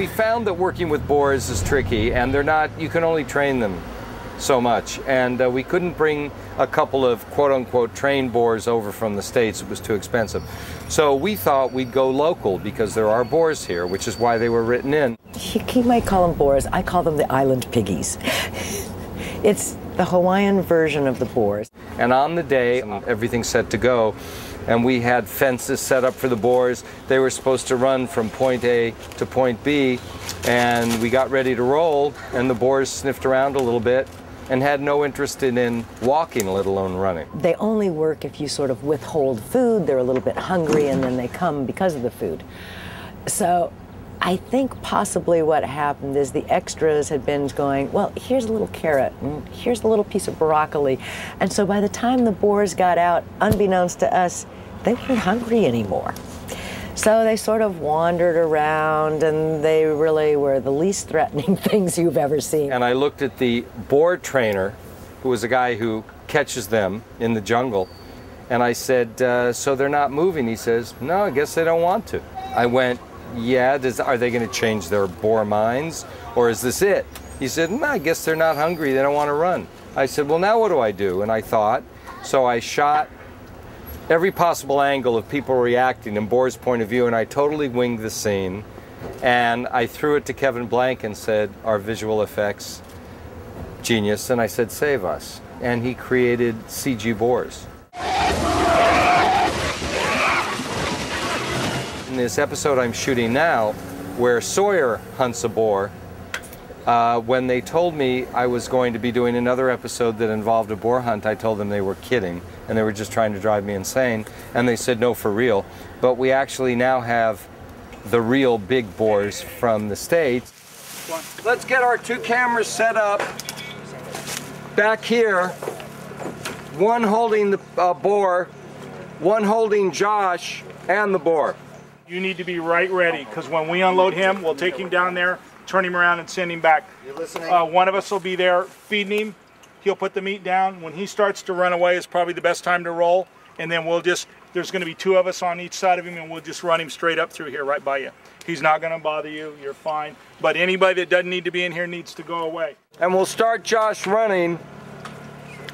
we found that working with boars is tricky, and they're not, you can only train them so much. And we couldn't bring a couple of quote-unquote trained boars over from the States. It was too expensive. So we thought we'd go local because there are boars here, which is why they were written in. He might call them boars. I call them the island piggies. It's the Hawaiian version of the boars. And on the day, everything's set to go, and we had fences set up for the boars. They were supposed to run from point A to point B, and we got ready to roll, and the boars sniffed around a little bit and had no interest in walking, let alone running. They only work if you sort of withhold food. They're a little bit hungry, and then they come because of the food. So I think possibly what happened is the extras had been going, well, here's a little carrot, and here's a little piece of broccoli. And so by the time the boars got out, unbeknownst to us, they weren't hungry anymore. So they sort of wandered around, and they really were the least threatening things you've ever seen. And I looked at the boar trainer, who was a guy who catches them in the jungle, and I said, so they're not moving? He says, no, I guess they don't want to. I went, yeah, are they going to change their boar minds, or is this it? He said, no, I guess they're not hungry, they don't want to run. I said, well, now what do I do? And I thought, so I shot every possible angle of people reacting in Boar's point of view, and I totally winged the scene, and I threw it to Kevin Blank and said, our visual effects genius, and I said, save us. And he created CG boars. In this episode I'm shooting now, where Sawyer hunts a boar, when they told me I was going to be doing another episode that involved a boar hunt, I told them they were kidding, and they were just trying to drive me insane, and they said no, for real. But we actually now have the real big boars from the States. Let's get our two cameras set up back here, one holding the boar, one holding Josh and the boar. You need to be right ready, because when we unload him, we'll take him down there, turn him around, and send him back. You listening? One of us will be there feeding him. He'll put the meat down. When he starts to run away is probably the best time to roll, and then there's going to be two of us on each side of him, and we'll just run him straight up through here right by you. He's not going to bother you. You're fine. But anybody that doesn't need to be in here needs to go away. And we'll start Josh running.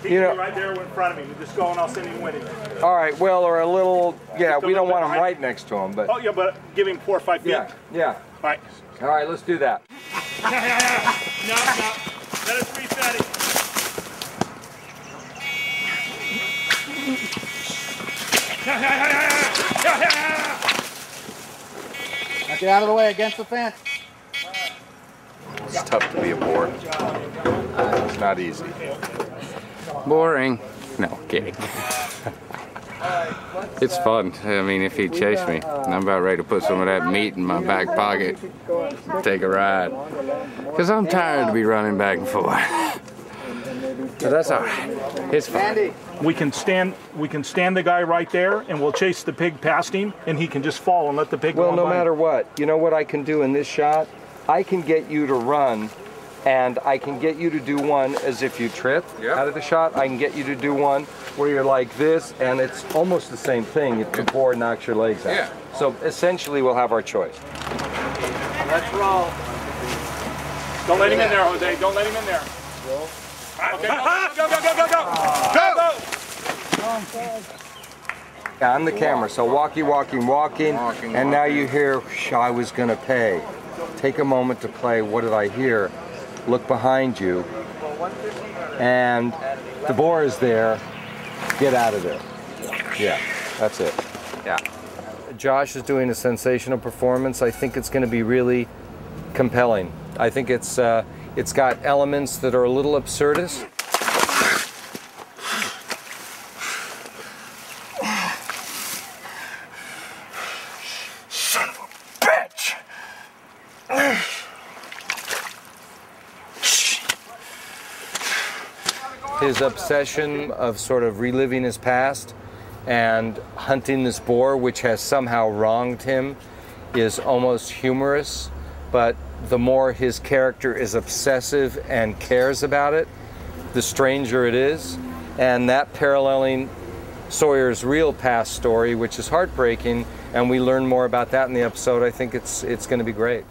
He's right there in front of me. Just go and I'll send him with him. All right, well, or a little, yeah, we don't want him right next to him, but. Oh, yeah, but give him 4 or 5 feet. Yeah. All right. All right, let's do that. No. Let us reset it. Now get out of the way against the fence. It's tough to be a boar. It's not easy. Boring. No, kidding. It's fun. I mean, if he'd chase me, I'm about ready to put some of that meat in my back pocket, take a ride. Because I'm tired to be running back and forth. But that's all right. It's fun. We can stand the guy right there, and we'll chase the pig past him, and he can just fall and let the pig go on by. Well, no matter what, you know what I can do in this shot? I can get you to run, and I can get you to do one as if you trip out of the shot. I can get you to do one where you're like this, and it's almost the same thing if the boar knocks your legs out. Yeah. So essentially, we'll have our choice. Let's roll. Don't let him in there, Jose. Don't let him in there. Roll. Okay, go. Yeah, I'm the camera, so walking, and now you hear, I was gonna pay. Take a moment to play, what did I hear? Look behind you, and the boar is there, get out of there. Yeah, that's it. Yeah. Josh is doing a sensational performance. I think it's gonna be really compelling. I think it's got elements that are a little absurdist. Son of a bitch! His obsession of sort of reliving his past and hunting this boar, which has somehow wronged him, is almost humorous, but the more his character is obsessive and cares about it, the stranger it is. And that paralleling Sawyer's real past story, which is heartbreaking, and we learn more about that in the episode, I think it's going to be great.